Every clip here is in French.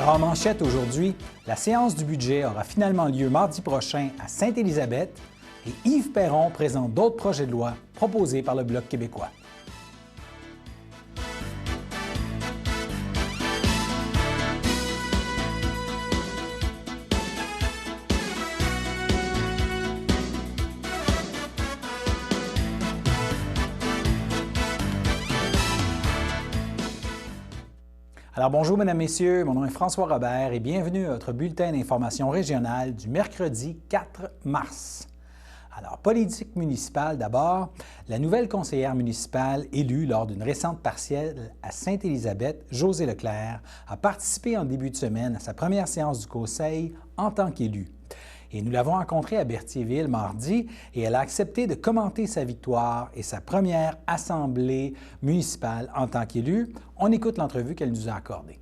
En manchette aujourd'hui, la séance du budget aura finalement lieu mardi prochain à Sainte-Élisabeth et Yves Perron présente d'autres projets de loi proposés par le Bloc québécois. Alors bonjour mesdames, messieurs, mon nom est François Robert et bienvenue à votre bulletin d'information régionale du mercredi 4 mars. Alors, politique municipale d'abord, la nouvelle conseillère municipale élue lors d'une récente partielle à Sainte-Élisabeth, Josée Leclerc, a participé en début de semaine à sa première séance du conseil en tant qu'élue. Et nous l'avons rencontrée à Berthierville mardi et elle a accepté de commenter sa victoire et sa première assemblée municipale en tant qu'élue. On écoute l'entrevue qu'elle nous a accordée.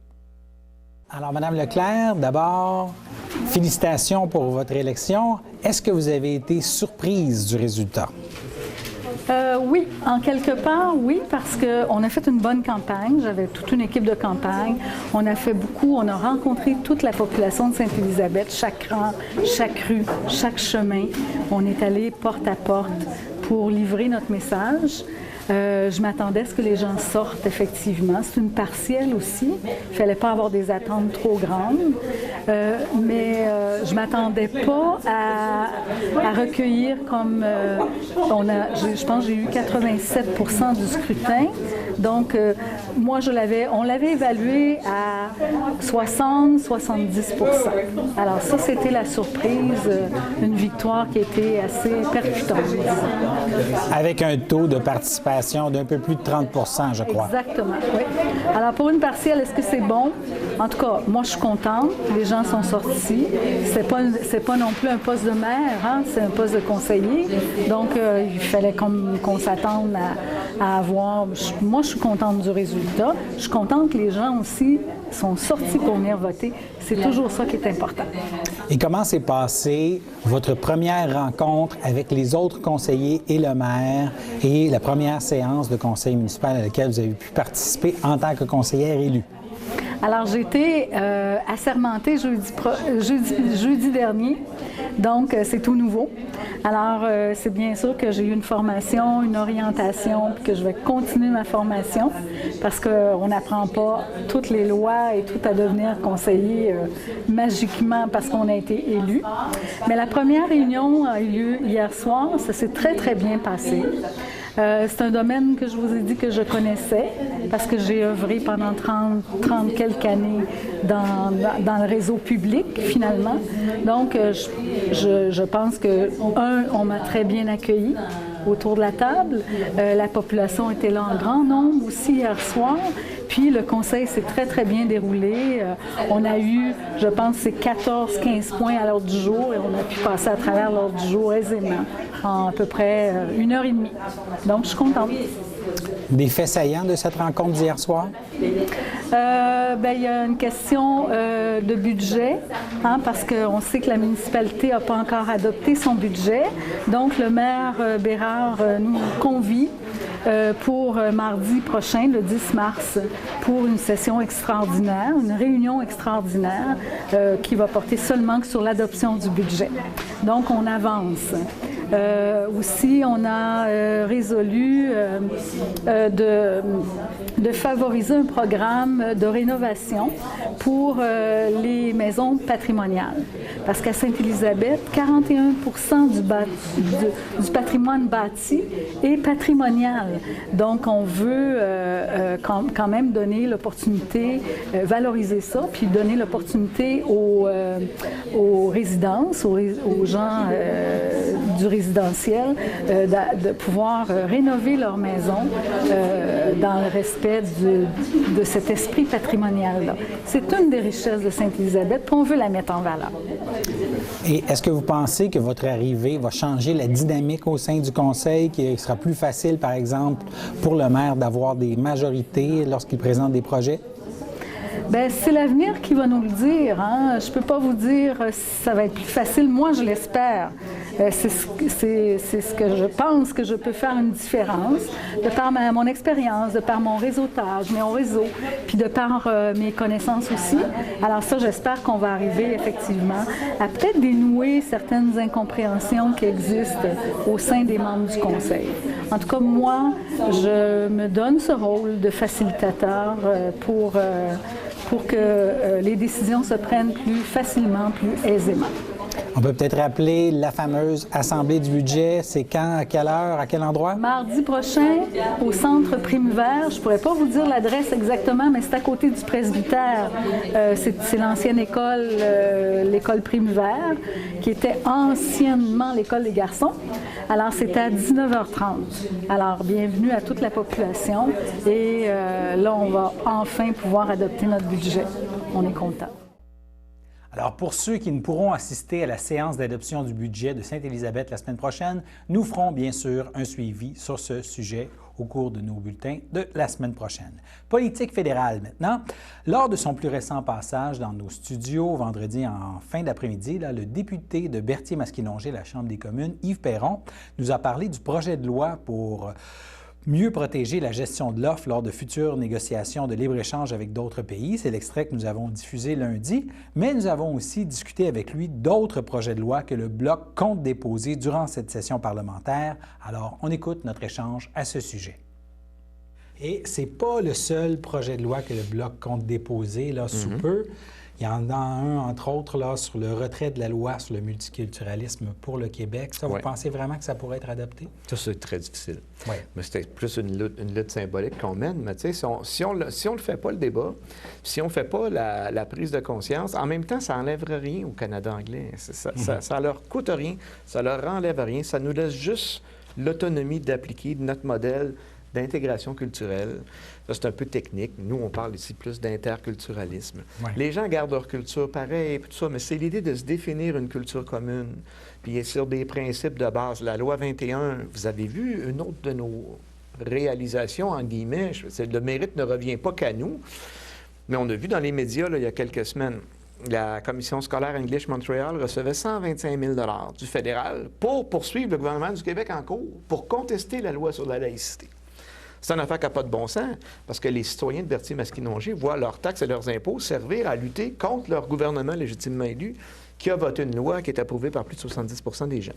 Alors, Madame Leclerc, d'abord, félicitations pour votre élection. Est-ce que vous avez été surprise du résultat? Oui, en quelque part, oui, parce qu'on a fait une bonne campagne. J'avais toute une équipe de campagne. On a fait beaucoup. On a rencontré toute la population de Sainte-Élisabeth, chaque rang, chaque rue, chaque chemin. On est allé porte à porte pour livrer notre message. Je m'attendais à ce que les gens sortent, effectivement. C'est une partielle aussi. Il ne fallait pas avoir des attentes trop grandes. Mais je ne m'attendais pas à recueillir comme... je pense que j'ai eu 87% du scrutin. Donc, moi, on l'avait évalué à 60-70%. Alors ça, c'était la surprise, une victoire qui était assez percutante. Avec un taux de participation d'un peu plus de 30%, je crois. Exactement, oui. Alors, pour une partielle, est-ce que c'est bon? En tout cas, moi, je suis contente. Les gens sont sortis. C'est pas non plus un poste de maire, hein? C'est un poste de conseiller. Donc, il fallait qu'on s'attende à avoir... Moi, je suis contente du résultat. Je suis contente que les gens aussi sont sortis pour venir voter. C'est toujours ça qui est important. Et comment s'est passée votre première rencontre avec les autres conseillers et le maire et la première séance de conseil municipal à laquelle vous avez pu participer en tant que conseillère élue? Alors, j'ai été assermentée jeudi dernier, donc c'est tout nouveau. Alors, c'est bien sûr que j'ai eu une formation, une orientation, puis que je vais continuer ma formation parce qu'on n'apprend pas toutes les lois et tout à devenir conseiller magiquement parce qu'on a été élu. Mais la première réunion a eu lieu hier soir, ça s'est très, très bien passé. C'est un domaine que je vous ai dit que je connaissais parce que j'ai œuvré pendant 30 quelques années dans le réseau public, finalement. Donc, je pense que, on m'a très bien accueilli autour de la table. La population était là en grand nombre aussi hier soir. Puis le conseil s'est très, très bien déroulé. On a eu, je pense, c'est 14-15 points à l'ordre du jour et on a pu passer à travers l'ordre du jour aisément en à peu près 1h30. Donc, je suis contente. Des faits saillants de cette rencontre d'hier soir? Il y a une question de budget, hein, parce qu'on sait que la municipalité n'a pas encore adopté son budget. Donc, le maire Bérard nous convie pour mardi prochain, le 10 mars, pour une session extraordinaire, une réunion extraordinaire qui va porter seulement sur l'adoption du budget. Donc, on avance. Aussi, on a résolu de favoriser un programme de rénovation pour les maisons patrimoniales. Parce qu'à Sainte-Élisabeth, 41% du patrimoine bâti est patrimonial. Donc, on veut quand même donner l'opportunité, valoriser ça, puis donner l'opportunité aux résidences, aux gens du résidentiel, de pouvoir rénover leur maison dans le respect de cet esprit patrimonial-là. C'est une des richesses de Sainte-Élisabeth, puis on veut la mettre en valeur. Et est-ce que vous pensez que votre arrivée va changer la dynamique au sein du conseil, qu'il sera plus facile, par exemple, pour le maire d'avoir des majorités lorsqu'il présente des projets? Bien, c'est l'avenir qui va nous le dire, hein? Je ne peux pas vous dire si ça va être plus facile. Moi, je l'espère. c'est ce que je pense que je peux faire une différence, de par mon expérience, de par mon réseautage, mon réseau, puis de par mes connaissances aussi. Alors ça, j'espère qu'on va arriver effectivement à peut-être dénouer certaines incompréhensions qui existent au sein des membres du Conseil. En tout cas, moi, je me donne ce rôle de facilitateur pour que les décisions se prennent plus facilement, plus aisément. On peut peut-être rappeler la fameuse Assemblée du budget. C'est quand, à quelle heure, à quel endroit? Mardi prochain, au Centre Primevert. Je ne pourrais pas vous dire l'adresse exactement, mais c'est à côté du presbytère. C'est l'ancienne école, l'école Primevert, qui était anciennement l'école des garçons. Alors, c'est à 19h30. Alors, bienvenue à toute la population. Et là, on va enfin pouvoir adopter notre budget. On est content. Alors, pour ceux qui ne pourront assister à la séance d'adoption du budget de Sainte-Élisabeth la semaine prochaine, nous ferons bien sûr un suivi sur ce sujet au cours de nos bulletins de la semaine prochaine. Politique fédérale maintenant. Lors de son plus récent passage dans nos studios vendredi en fin d'après-midi, le député de Berthier-Masquinongé, la Chambre des communes, Yves Perron, nous a parlé du projet de loi pour mieux protéger la gestion de l'offre lors de futures négociations de libre-échange avec d'autres pays. C'est l'extrait que nous avons diffusé lundi, mais nous avons aussi discuté avec lui d'autres projets de loi que le Bloc compte déposer durant cette session parlementaire. Alors, on écoute notre échange à ce sujet. Et c'est pas le seul projet de loi que le Bloc compte déposer sous peu. Il y en a un, entre autres, sur le retrait de la loi sur le multiculturalisme pour le Québec. Ça, vous pensez vraiment que ça pourrait être adopté? Ça, c'est très difficile. Oui. Mais c'était plus une lutte symbolique qu'on mène. Mais tu sais, si on le fait pas, le débat, si on ne fait pas la prise de conscience, en même temps, ça n'enlèvera rien au Canada anglais. Ça leur coûte rien, ça leur enlève rien. Ça nous laisse juste l'autonomie d'appliquer notre modèle d'intégration culturelle. Ça, c'est un peu technique. Nous, on parle ici plus d'interculturalisme. Ouais. Les gens gardent leur culture pareil, tout ça, mais c'est l'idée de se définir une culture commune, puis sur des principes de base. La loi 21, vous avez vu, une autre de nos réalisations, en guillemets, le mérite ne revient pas qu'à nous, mais on a vu dans les médias, il y a quelques semaines, la Commission scolaire English Montréal recevait 125 000 $ du fédéral pour poursuivre le gouvernement du Québec en cours, pour contester la loi sur la laïcité. C'est une affaire qui n'a pas de bon sens, parce que les citoyens de Berthier-Masquinongé voient leurs taxes et leurs impôts servir à lutter contre leur gouvernement légitimement élu, qui a voté une loi qui est approuvée par plus de 70 % des gens.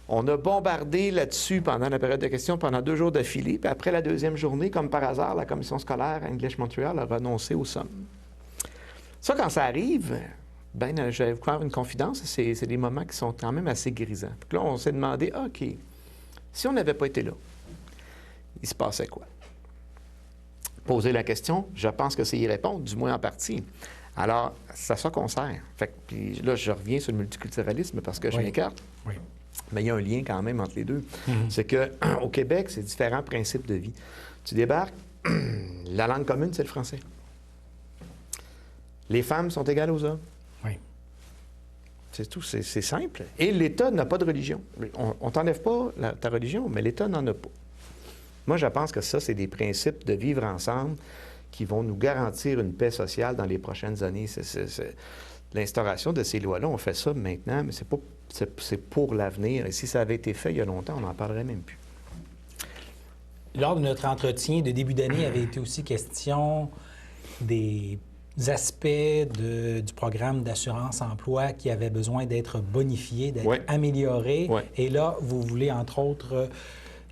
On a bombardé là-dessus pendant la période de questions pendant 2 jours d'affilée, puis après la deuxième journée, comme par hasard, la Commission scolaire English Montréal a renoncé aux sommes. Ça, quand ça arrive, je vais vous faire une confidence, c'est des moments qui sont quand même assez grisants. Puis là, on s'est demandé, OK, si on n'avait pas été là, il se passait quoi? Poser la question, je pense que c'est y répondre, du moins en partie. Alors, c'est à ça qu'on sert. Puis là, je reviens sur le multiculturalisme parce que je m'écarte. Oui. Mais il y a un lien quand même entre les deux. C'est qu'au Québec, c'est différents principes de vie. Tu débarques, la langue commune, c'est le français. Les femmes sont égales aux hommes. Oui. C'est tout, c'est simple. Et l'État n'a pas de religion. On ne t'enlève pas ta religion, mais l'État n'en a pas. Moi, je pense que ça, c'est des principes de vivre ensemble qui vont nous garantir une paix sociale dans les prochaines années. L'instauration de ces lois-là, on fait ça maintenant, mais c'est pour l'avenir. Et si ça avait été fait il y a longtemps, on n'en parlerait même plus. Lors de notre entretien de début d'année, il avait été aussi question des aspects du programme d'assurance-emploi qui avaient besoin d'être bonifiés, d'être améliorés. Et là, vous voulez, entre autres,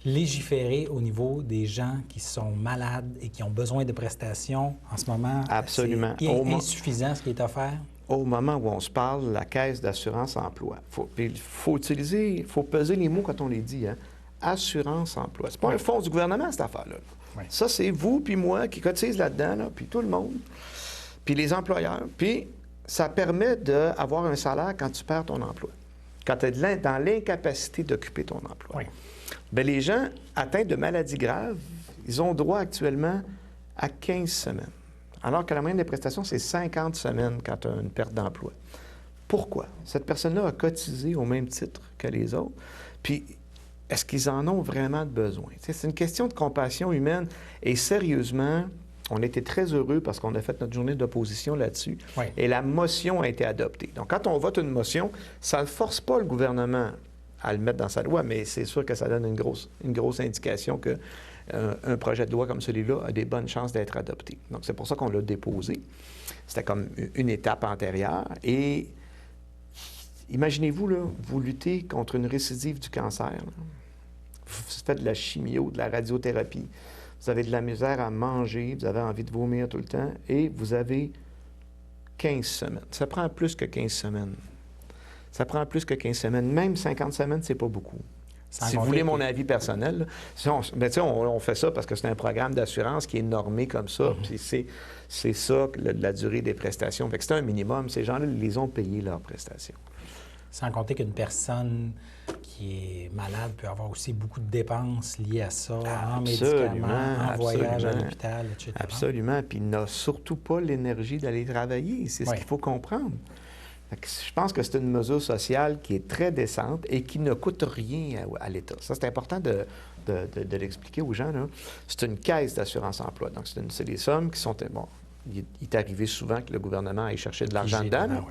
légiférer au niveau des gens qui sont malades et qui ont besoin de prestations en ce moment. Absolument. C'est insuffisant ce qui est offert? Au moment où on se parle, la Caisse d'assurance-emploi. Il faut peser les mots quand on les dit. Assurance-emploi. C'est pas un fonds du gouvernement, cette affaire-là. Oui. Ça, c'est vous puis moi qui cotisent là-dedans, puis tout le monde, puis les employeurs. Puis ça permet d'avoir un salaire quand tu perds ton emploi, quand tu es dans l'incapacité d'occuper ton emploi. Oui. Bien, les gens atteints de maladies graves, ils ont droit actuellement à 15 semaines. Alors que la moyenne des prestations, c'est 50 semaines quand tu as une perte d'emploi. Pourquoi? Cette personne-là a cotisé au même titre que les autres. Puis, est-ce qu'ils en ont vraiment besoin? C'est une question de compassion humaine. Et sérieusement, On était très heureux parce qu'on a fait notre journée d'opposition là-dessus. Oui. Et la motion a été adoptée. Donc, quand on vote une motion, ça ne force pas le gouvernement à le mettre dans sa loi, mais c'est sûr que ça donne une grosse indication que un projet de loi comme celui-là a des bonnes chances d'être adopté. Donc, c'est pour ça qu'on l'a déposé. C'était comme une étape antérieure. Et imaginez-vous, là, vous luttez contre une récidive du cancer. Là. Vous faites de la chimio, de la radiothérapie. Vous avez de la misère à manger, vous avez envie de vomir tout le temps, et vous avez 15 semaines. Ça prend plus que 15 semaines. Ça prend plus que 15 semaines. Même 50 semaines, c'est pas beaucoup. Si vous voulez mon avis personnel, là, on fait ça parce que c'est un programme d'assurance qui est normé comme ça, puis c'est ça, la durée des prestations. Fait que c'est un minimum. Ces gens-là, ils les ont payés leurs prestations. Sans compter qu'une personne qui est malade peut avoir aussi beaucoup de dépenses liées à ça, en médicaments, en voyage à l'hôpital, etc. Absolument. Puis il n'a surtout pas l'énergie d'aller travailler. C'est ce qu'il faut comprendre. Je pense que c'est une mesure sociale qui est très décente et qui ne coûte rien à l'État. Ça, c'est important de l'expliquer aux gens. C'est une caisse d'assurance-emploi. Donc, c'est des sommes qui sont... Bon, il est arrivé souvent que le gouvernement aille chercher de l'argent dedans. Ouais.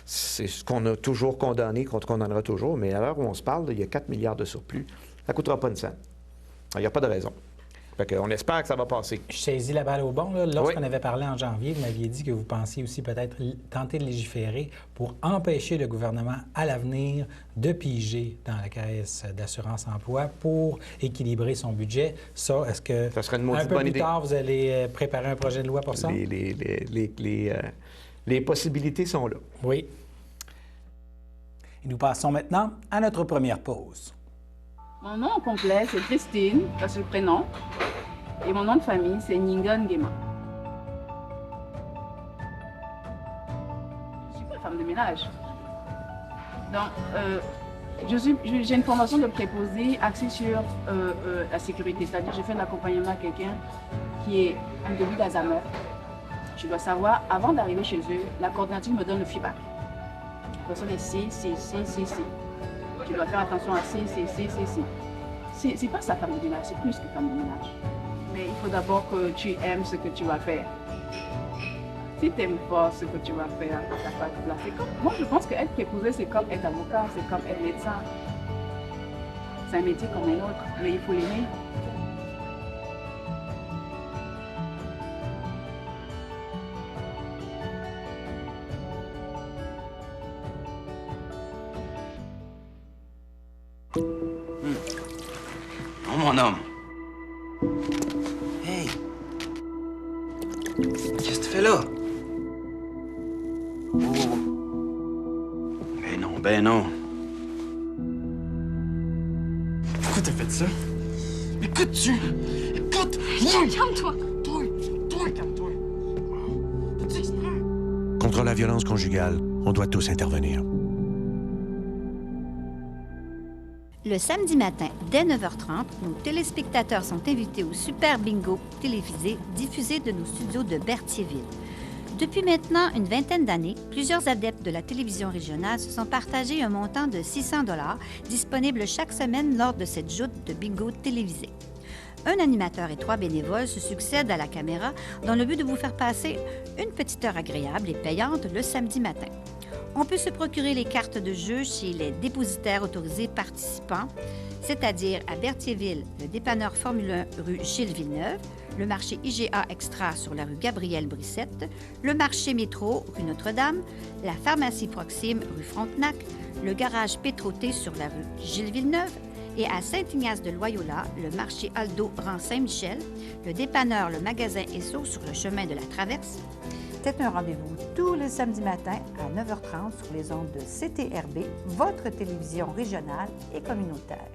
C'est ce qu'on a toujours condamné, qu'on condamnera toujours, mais à l'heure où on se parle, il y a 4 milliards de surplus. Ça ne coûtera pas une scène. Il n'y a pas de raison. On espère que ça va passer. Je saisis la balle au bon. Lorsqu'on avait parlé en janvier, vous m'aviez dit que vous pensiez aussi peut-être tenter de légiférer pour empêcher le gouvernement à l'avenir de piger dans la caisse d'assurance-emploi pour équilibrer son budget. Ça, est-ce que ça serait une un peu bonne plus idée. Tard, vous allez préparer un projet de loi pour ça? Les possibilités sont là. Oui. Et nous passons maintenant à notre première pause. Mon nom complet, c'est Christine, ça c'est le prénom. Et mon nom de famille, c'est Ningon Guéma. Je ne suis pas femme de ménage. Donc, j'ai une formation de préposé axée sur la sécurité. C'est-à-dire, je fais de l'accompagnement à quelqu'un qui est un début d'Alzheimer. Je dois savoir, avant d'arriver chez eux, la coordinatrice me donne le feedback. La personne est C. Tu dois faire attention à C. C'est pas ça, femme de ménage, c'est plus que femme de ménage. Mais il faut d'abord que tu aimes ce que tu vas faire. Si tu n'aimes pas ce que tu vas faire, tu n'as pas de place. Moi, je pense qu'être préposé, c'est comme être avocat, c'est comme être médecin. C'est un métier comme un autre, mais il faut l'aimer. Oh, mon homme. Hey. Qu'est-ce que tu fais là? Oh. Ben non. Pourquoi t'as fait ça? Écoute-tu? Écoute! Calme-toi! Toi, calme-toi. T'as-tu exprès? Contre la violence conjugale, on doit tous intervenir. Le samedi matin, dès 9h30, nos téléspectateurs sont invités au Super Bingo télévisé diffusé de nos studios de Berthierville. Depuis maintenant une vingtaine d'années, plusieurs adeptes de la télévision régionale se sont partagés un montant de 600 $ disponible chaque semaine lors de cette joute de bingo télévisé. Un animateur et 3 bénévoles se succèdent à la caméra dans le but de vous faire passer une petite heure agréable et payante le samedi matin. On peut se procurer les cartes de jeu chez les dépositaires autorisés participants, c'est-à-dire à Berthierville, le dépanneur Formule 1 rue Gilles Villeneuve, le marché IGA Extra sur la rue Gabrielle Brissette, le marché Métro rue Notre-Dame, la pharmacie Proxime rue Frontenac, le garage Pétroté sur la rue Gilles Villeneuve et à Saint-Ignace-de-Loyola, le marché Aldo rang Saint-Michel, le dépanneur Le Magasin Esso sur le chemin de la Traverse. C'est un rendez-vous tous les samedis matins à 9h30 sur les ondes de CTRB, votre télévision régionale et communautaire.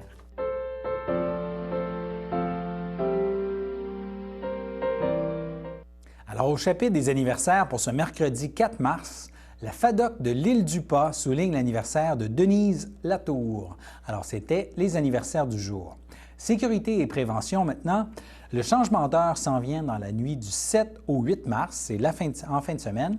Alors, au chapitre des anniversaires pour ce mercredi 4 mars, la FADOC de l'Île-du-Pas souligne l'anniversaire de Denise Latour. Alors, c'était les anniversaires du jour. Sécurité et prévention maintenant. Le changement d'heure s'en vient dans la nuit du 7 au 8 mars, c'est en fin de semaine.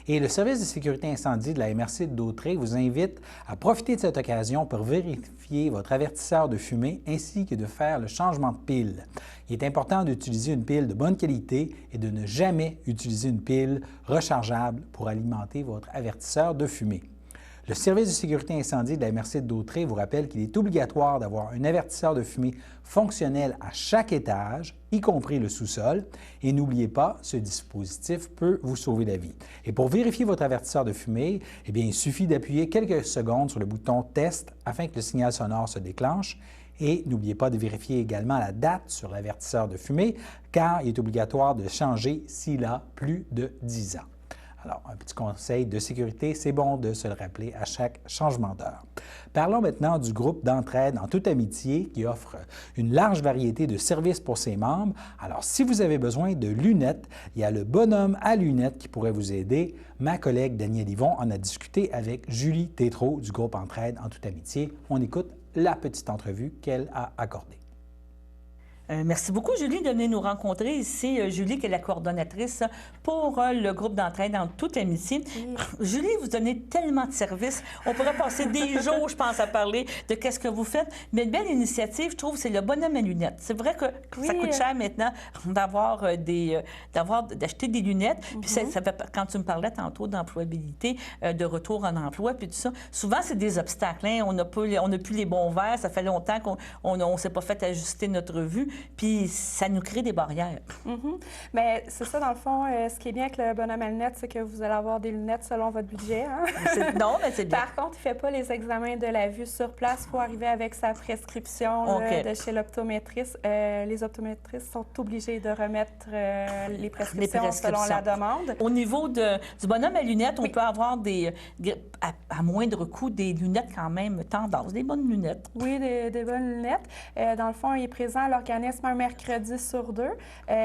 Et le service de sécurité incendie de la MRC de Dautrey vous invite à profiter de cette occasion pour vérifier votre avertisseur de fumée ainsi que de faire le changement de pile. Il est important d'utiliser une pile de bonne qualité et de ne jamais utiliser une pile rechargeable pour alimenter votre avertisseur de fumée. Le service de sécurité incendie de la MRC de Dautrey vous rappelle qu'il est obligatoire d'avoir un avertisseur de fumée fonctionnel à chaque étage, y compris le sous-sol. Et n'oubliez pas, ce dispositif peut vous sauver la vie. Et pour vérifier votre avertisseur de fumée, eh bien, il suffit d'appuyer quelques secondes sur le bouton « Test » afin que le signal sonore se déclenche. Et n'oubliez pas de vérifier également la date sur l'avertisseur de fumée, car il est obligatoire de changer s'il a plus de 10 ans. Alors, un petit conseil de sécurité, c'est bon de se le rappeler à chaque changement d'heure. Parlons maintenant du groupe d'entraide en toute amitié qui offre une large variété de services pour ses membres. Alors, si vous avez besoin de lunettes, il y a le bonhomme à lunettes qui pourrait vous aider. Ma collègue Danielle Yvon en a discuté avec Julie Tétrault du groupe Entraide en toute amitié. On écoute la petite entrevue qu'elle a accordée. Merci beaucoup, Julie, de venir nous rencontrer ici. Julie, qui est la coordonnatrice pour le groupe d'entraide en toute amitié. Oui. Julie, vous donnez tellement de services. On pourrait passer des jours, je pense, à parler de qu'est-ce que vous faites. Mais une belle initiative, je trouve, c'est le bonhomme à lunettes. C'est vrai que ça coûte cher maintenant d'acheter des lunettes. Puis ça fait, quand tu me parlais tantôt d'employabilité, de retour en emploi, puis tout ça, souvent, c'est des obstacles. Hein? On n'a plus les bons verres. Ça fait longtemps qu'on ne s'est pas fait ajuster notre vue. Puis ça nous crée des barrières. Bien, c'est ça, dans le fond, ce qui est bien avec le bonhomme à lunettes, c'est que vous allez avoir des lunettes selon votre budget. Hein? Non, mais c'est bien. Par contre, il ne fait pas les examens de la vue sur place. Il faut arriver avec sa prescription de chez l'optométriste. Les optométristes sont obligés de remettre les prescriptions selon la demande. Au niveau du bonhomme à lunettes, on peut avoir à moindre coût des lunettes quand même tendance, des bonnes lunettes. Oui, des bonnes lunettes. Dans le fond, il est présent à l'organisme un mercredi sur 2.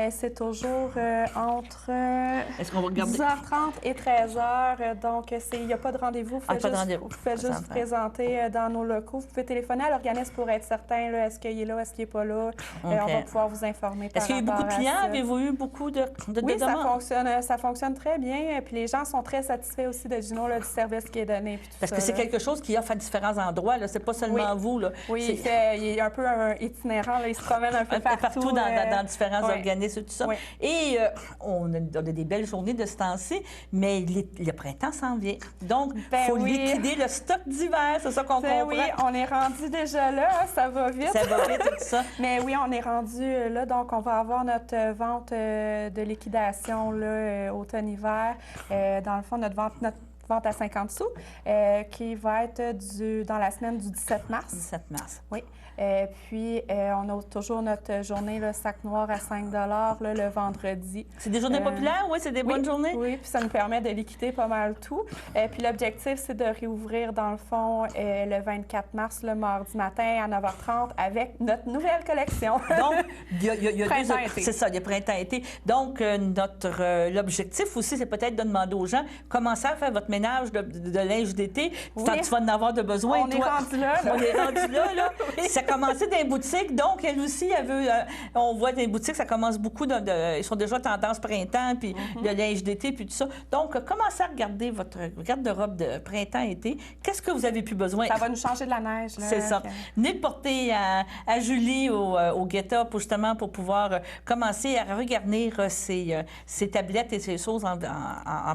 C'est toujours entre 10h30 et 13h. Donc, il n'y a pas de rendez-vous. Vous faites juste vous présenter dans nos locaux. Vous pouvez téléphoner à l'organisme pour être certain, là, est-ce qu'il est là, est-ce qu'il n'est pas là. On va pouvoir vous informer par rapport à ça. Est-ce qu'il y a eu beaucoup de clients? Avez-vous eu beaucoup de demandes? Ça fonctionne très bien. Puis les gens sont très satisfaits aussi de Gino, là, du service qui est donné. Puis parce que c'est quelque chose qui offre à différents endroits. Ce n'est pas seulement vous. Là. Oui, il est un peu itinérant. Là, il se promène un peu partout dans différents organismes et tout ça. Oui. Et on a des belles journées de ce temps-ci, mais le printemps s'en vient. Donc, il faut liquider le stock d'hiver, c'est ça qu'on comprend. Oui, on est rendu déjà là, ça va vite. Ça va vite, tout ça. Mais oui, on est rendu là, donc on va avoir notre vente de liquidation automne-hiver. Dans le fond, notre vente à 50 sous, qui va être dans la semaine du 17 mars. 17 mars. Oui. Puis, on a toujours notre journée sac noir à 5 là, le vendredi. C'est des journées populaires? Oui, c'est des bonnes journées? Oui, puis ça nous permet de liquider pas mal tout. Puis l'objectif, c'est de réouvrir, dans le fond, le 24 mars, le mardi matin à 9h30 avec notre nouvelle collection. Donc, il y a printemps-été. C'est ça, il y a printemps-été. Donc, l'objectif aussi, c'est peut-être de demander aux gens, commencez à faire votre ménage de linge d'été. Oui. Tu vas en avoir de besoin. On est rendu là. On est rendu là. Ça a commencé dans les boutiques, donc elle aussi, elle veut... on voit dans les boutiques, ça commence beaucoup, ils sont déjà tendance printemps, puis le linge d'été, puis tout ça. Donc, commencez à regarder votre garde-robe de printemps-été. Qu'est-ce que vous avez plus besoin? Ça va nous changer de la neige. C'est ça. Venez le porter à Julie au Get-Up, justement, pour pouvoir commencer à regarnir ses tablettes et ses choses en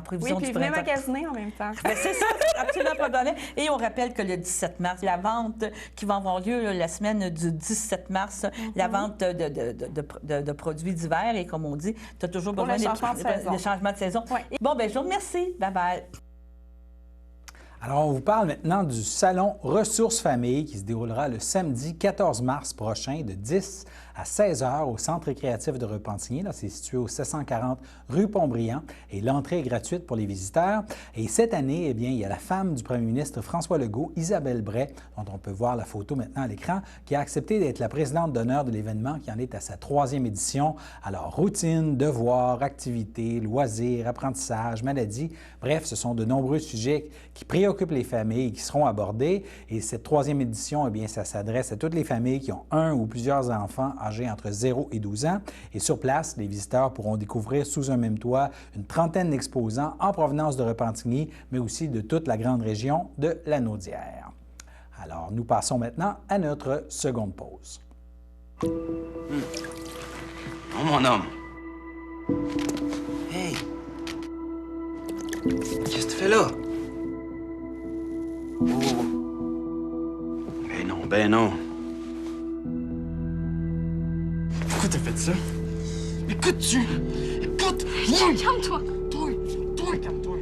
prévision du printemps. Oui, puis venez magasiner en même temps. Bien, c'est ça, absolument pas de problème. Et on rappelle que le 17 mars, la vente qui va avoir lieu la semaine du 17 mars, la vente de produits d'hiver. Et comme on dit, tu as toujours besoin des changements de saison. Oui. Bon, bien, je vous remercie. Bye-bye. Alors, on vous parle maintenant du Salon Ressources Famille qui se déroulera le samedi 14 mars prochain de 10 à 16 heures au Centre récréatif de Repentigny. C'est situé au 740 rue Pontbriand et l'entrée est gratuite pour les visiteurs. Et cette année, eh bien, il y a la femme du premier ministre François Legault, Isabelle Bray, dont on peut voir la photo maintenant à l'écran, qui a accepté d'être la présidente d'honneur de l'événement qui en est à sa 3e édition. Alors, routine, devoirs, activités, loisirs, apprentissage, maladies, bref, ce sont de nombreux sujets qui préoccupent préoccupe les familles qui seront abordées. Et cette troisième édition, eh bien, ça s'adresse à toutes les familles qui ont un ou plusieurs enfants âgés entre 0 et 12 ans. Et sur place, les visiteurs pourront découvrir sous un même toit une trentaine d'exposants en provenance de Repentigny, mais aussi de toute la grande région de la Naudière. Alors, nous passons maintenant à notre seconde pause. Oh, mon homme. Hey! Qu'est-ce que tu fais là? Oh. Ben non, ben non. Pourquoi t'as fait ça? Écoute-tu? Écoute! Calme-toi! Toi, calme-toi.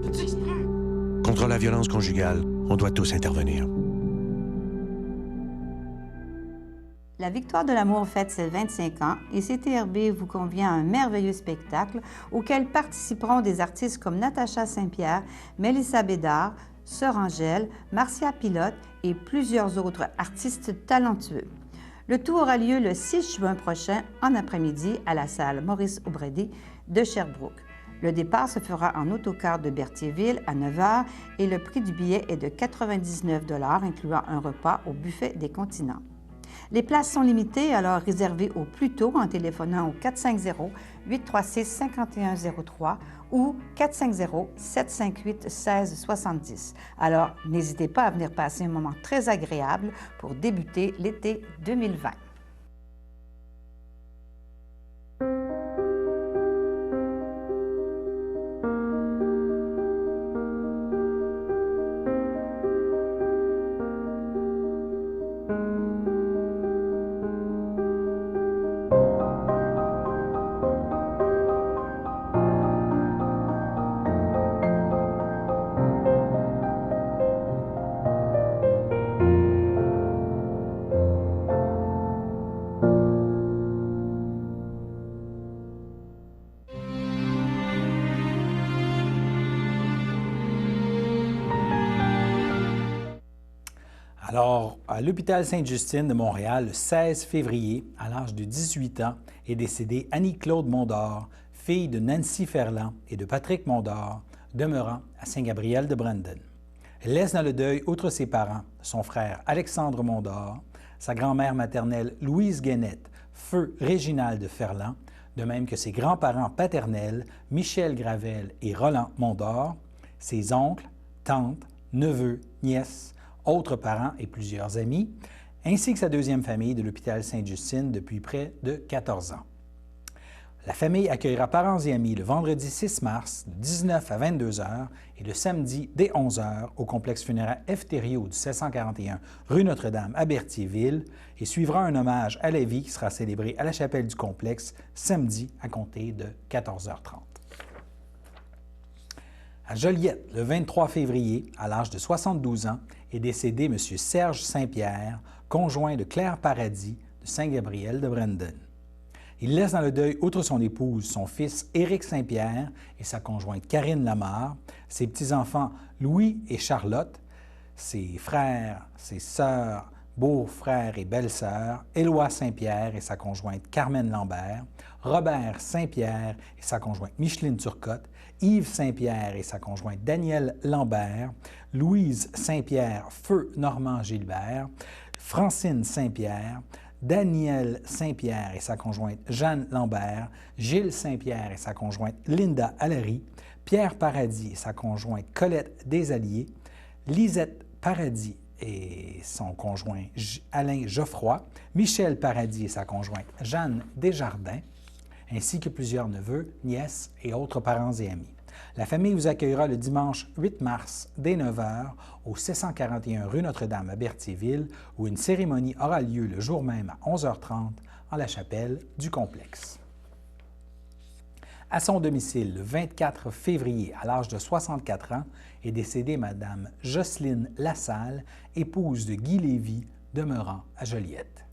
T'as-tu exprès? Contre la violence conjugale, on doit tous intervenir. La Victoire de l'amour fête ses 25 ans et CTRB vous convie à un merveilleux spectacle auquel participeront des artistes comme Natacha Saint-Pierre, Mélissa Bédard, Sœur Angèle, Marcia Pilote et plusieurs autres artistes talentueux. Le tout aura lieu le 6 juin prochain en après-midi à la salle Maurice Aubrédy de Sherbrooke. Le départ se fera en autocar de Berthierville à 9 h et le prix du billet est de 99 $, incluant un repas au buffet des continents. Les places sont limitées, alors réservez au plus tôt en téléphonant au 450-836-5103 ou 450-758-1670. Alors, n'hésitez pas à venir passer un moment très agréable pour débuter l'été 2020. Alors, à l'hôpital Sainte-Justine de Montréal, le 16 février, à l'âge de 18 ans, est décédée Annie-Claude Mondor, fille de Nancy Ferland et de Patrick Mondor, demeurant à Saint-Gabriel de Brandon. Elle laisse dans le deuil, outre ses parents, son frère Alexandre Mondor, sa grand-mère maternelle Louise Guénette, feu Réginald Ferland, de même que ses grands-parents paternels Michel Gravel et Roland Mondor, ses oncles, tantes, neveux, nièces, autres parents et plusieurs amis, ainsi que sa deuxième famille de l'hôpital Sainte-Justine depuis près de 14 ans. La famille accueillera parents et amis le vendredi 6 mars de 19 à 22 h et le samedi dès 11 h au complexe funéraire F. Thériault du 741 rue Notre-Dame à Berthierville et suivra un hommage à la vie qui sera célébré à la chapelle du complexe samedi à compter de 14h30. À Joliette, le 23 février, à l'âge de 72 ans, est décédé M. Serge Saint-Pierre, conjoint de Claire Paradis de Saint-Gabriel de Brandon. Il laisse dans le deuil, outre son épouse, son fils Éric Saint-Pierre et sa conjointe Karine Lamarre, ses petits-enfants Louis et Charlotte, ses frères, ses sœurs, beaux-frères et belles-sœurs, Éloi Saint-Pierre et sa conjointe Carmen Lambert, Robert Saint-Pierre et sa conjointe Micheline Turcotte, Yves Saint-Pierre et sa conjointe Danielle Lambert, Louise Saint-Pierre, feu Normand Gilbert, Francine Saint-Pierre, Danielle Saint-Pierre et sa conjointe Jeanne Lambert, Gilles Saint-Pierre et sa conjointe Linda Allary, Pierre Paradis et sa conjointe Colette Desalliés, Lisette Paradis et son conjoint Alain Geoffroy, Michel Paradis et sa conjointe Jeanne Desjardins, ainsi que plusieurs neveux, nièces et autres parents et amis. La famille vous accueillera le dimanche 8 mars dès 9 h au 641 rue Notre-Dame à Berthierville, où une cérémonie aura lieu le jour même à 11h30 en la chapelle du complexe. À son domicile, le 24 février, à l'âge de 64 ans, est décédée Mme Jocelyne Lassalle, épouse de Guy Lévy, demeurant à Joliette.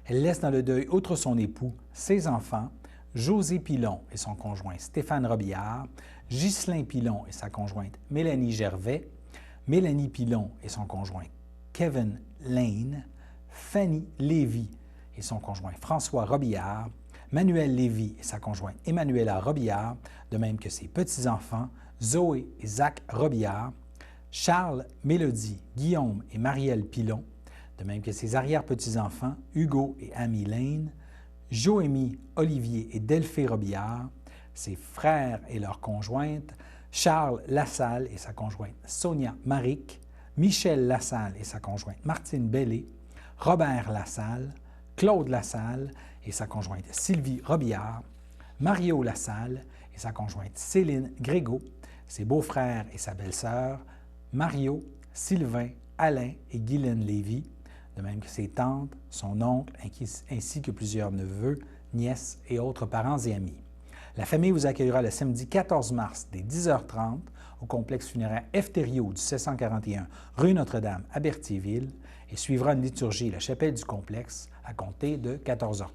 Elle laisse dans le deuil, outre son époux, ses enfants, José Pilon et son conjoint Stéphane Robillard, Ghislain Pilon et sa conjointe Mélanie Gervais, Mélanie Pilon et son conjoint Kevin Lane, Fanny Lévy et son conjoint François Robillard, Manuel Lévy et sa conjointe Emmanuela Robillard, de même que ses petits-enfants Zoé et Zach Robillard, Charles, Mélodie, Guillaume et Marielle Pilon, de même que ses arrière-petits-enfants Hugo et Amy Lane, Joémie, Olivier et Delphée Robillard, ses frères et leurs conjointes, Charles Lassalle et sa conjointe Sonia Maric, Michel Lassalle et sa conjointe Martine Bellé, Robert Lassalle, Claude Lassalle et sa conjointe Sylvie Robillard, Mario Lassalle et sa conjointe Céline Grégo, ses beaux-frères et sa belle-sœur, Mario, Sylvain, Alain et Guylaine Lévy, de même que ses tantes, son oncle, ainsi que plusieurs neveux, nièces et autres parents et amis. La famille vous accueillera le samedi 14 mars dès 10h30 au complexe funéraire F. Thériault du 741 rue Notre-Dame à Berthierville et suivra une liturgie à la chapelle du complexe à compter de 14h30.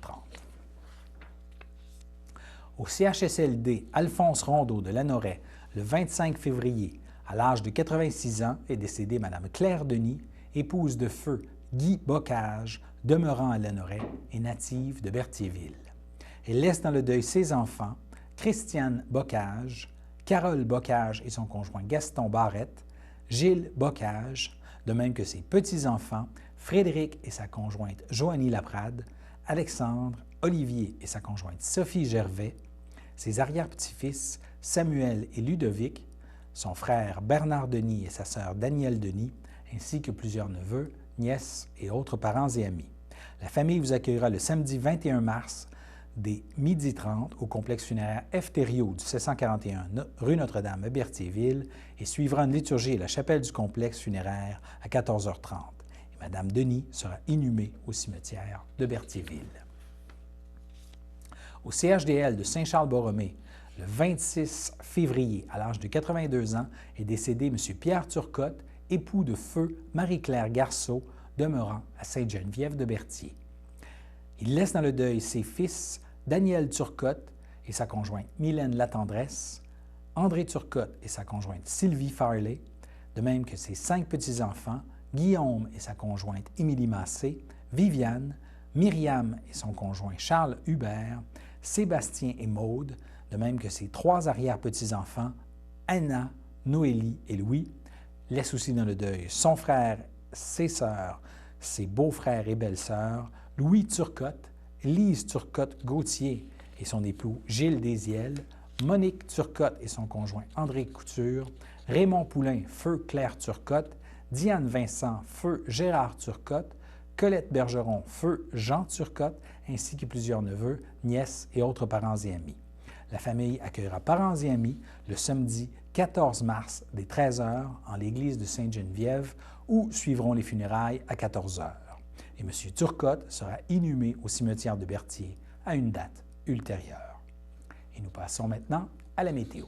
Au CHSLD Alphonse Rondeau de Lanoret, le 25 février, à l'âge de 86 ans, est décédée Mme Claire Denis, épouse de feu Guy Bocage, demeurant à Lanoret et native de Berthierville. Elle laisse dans le deuil ses enfants, Christiane Bocage, Carole Bocage et son conjoint Gaston Barrette, Gilles Bocage, de même que ses petits-enfants, Frédéric et sa conjointe Joanie Laprade, Alexandre, Olivier et sa conjointe Sophie Gervais, ses arrière-petits-fils Samuel et Ludovic, son frère Bernard Denis et sa sœur Danielle Denis, ainsi que plusieurs neveux, nièces et autres parents et amis. La famille vous accueillera le samedi 21 mars dès 12h30 au complexe funéraire F. Thériault du 741 rue Notre-Dame à Berthierville et suivra une liturgie à la chapelle du complexe funéraire à 14h30. Et Mme Denis sera inhumée au cimetière de Berthierville. Au CHDL de Saint-Charles-Borromée, le 26 février, à l'âge de 82 ans, est décédé M. Pierre Turcotte, époux de feu Marie-Claire Garceau, demeurant à Sainte-Geneviève de Berthier. Il laisse dans le deuil ses fils Daniel Turcotte et sa conjointe Mylène Latendresse, André Turcotte et sa conjointe Sylvie Farley, de même que ses 5 petits-enfants, Guillaume et sa conjointe Émilie Massé, Viviane, Myriam et son conjoint Charles Hubert, Sébastien et Maude, de même que ses 3 arrière-petits-enfants, Anna, Noélie et Louis, laisse aussi dans le deuil son frère, ses sœurs, ses beaux-frères et belles-sœurs, Louis Turcotte, Lise Turcotte-Gauthier et son époux Gilles Desiel, Monique Turcotte et son conjoint André Couture, Raymond Poulain, feu Claire Turcotte, Diane Vincent, feu Gérard Turcotte, Colette Bergeron, feu Jean Turcotte, ainsi que plusieurs neveux, nièces et autres parents et amis. La famille accueillera parents et amis le samedi 14 mars dès 13h en l'église de Sainte-Geneviève où suivront les funérailles à 14h. Et M. Turcotte sera inhumé au cimetière de Berthier à une date ultérieure. Et nous passons maintenant à la météo.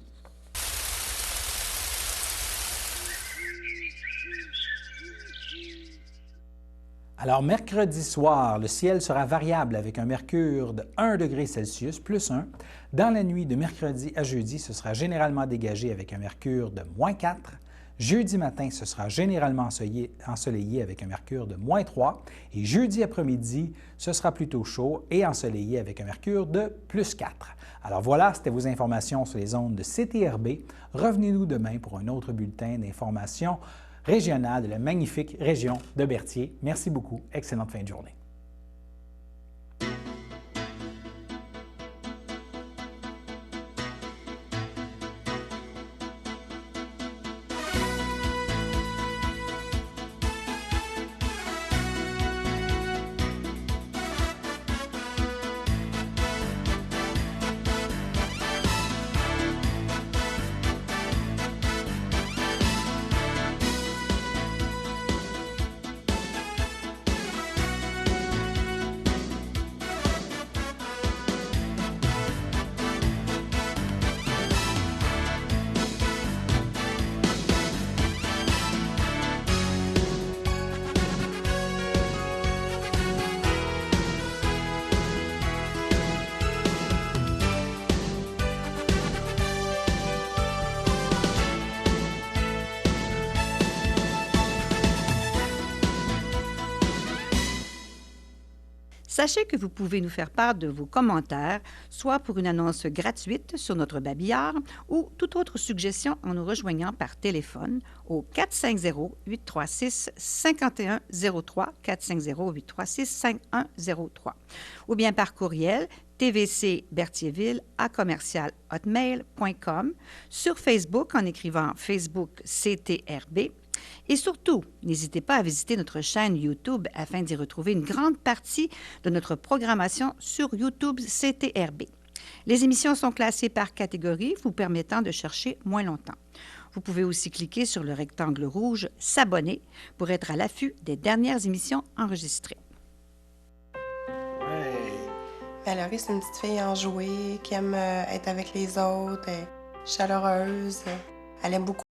Alors, mercredi soir, le ciel sera variable avec un mercure de 1 degré Celsius, plus 1. Dans la nuit de mercredi à jeudi, ce sera généralement dégagé avec un mercure de moins 4. Jeudi matin, ce sera généralement ensoleillé avec un mercure de moins 3. Et jeudi après-midi, ce sera plutôt chaud et ensoleillé avec un mercure de plus 4. Alors voilà, c'était vos informations sur les ondes de CTRB. Revenez-nous demain pour un autre bulletin d'informations régionale de la magnifique région de Berthier. Merci beaucoup. Excellente fin de journée. Sachez que vous pouvez nous faire part de vos commentaires, soit pour une annonce gratuite sur notre babillard ou toute autre suggestion en nous rejoignant par téléphone au 450-836-5103, 450-836-5103, ou bien par courriel tvcberthierville@hotmail.com, sur Facebook en écrivant Facebook CTRB. Et surtout, n'hésitez pas à visiter notre chaîne YouTube afin d'y retrouver une grande partie de notre programmation sur YouTube CTRB. Les émissions sont classées par catégorie, vous permettant de chercher moins longtemps. Vous pouvez aussi cliquer sur le rectangle rouge « S'abonner » pour être à l'affût des dernières émissions enregistrées. Valérie, c'est une petite fille enjouée qui aime être avec les autres, chaleureuse. Elle aime beaucoup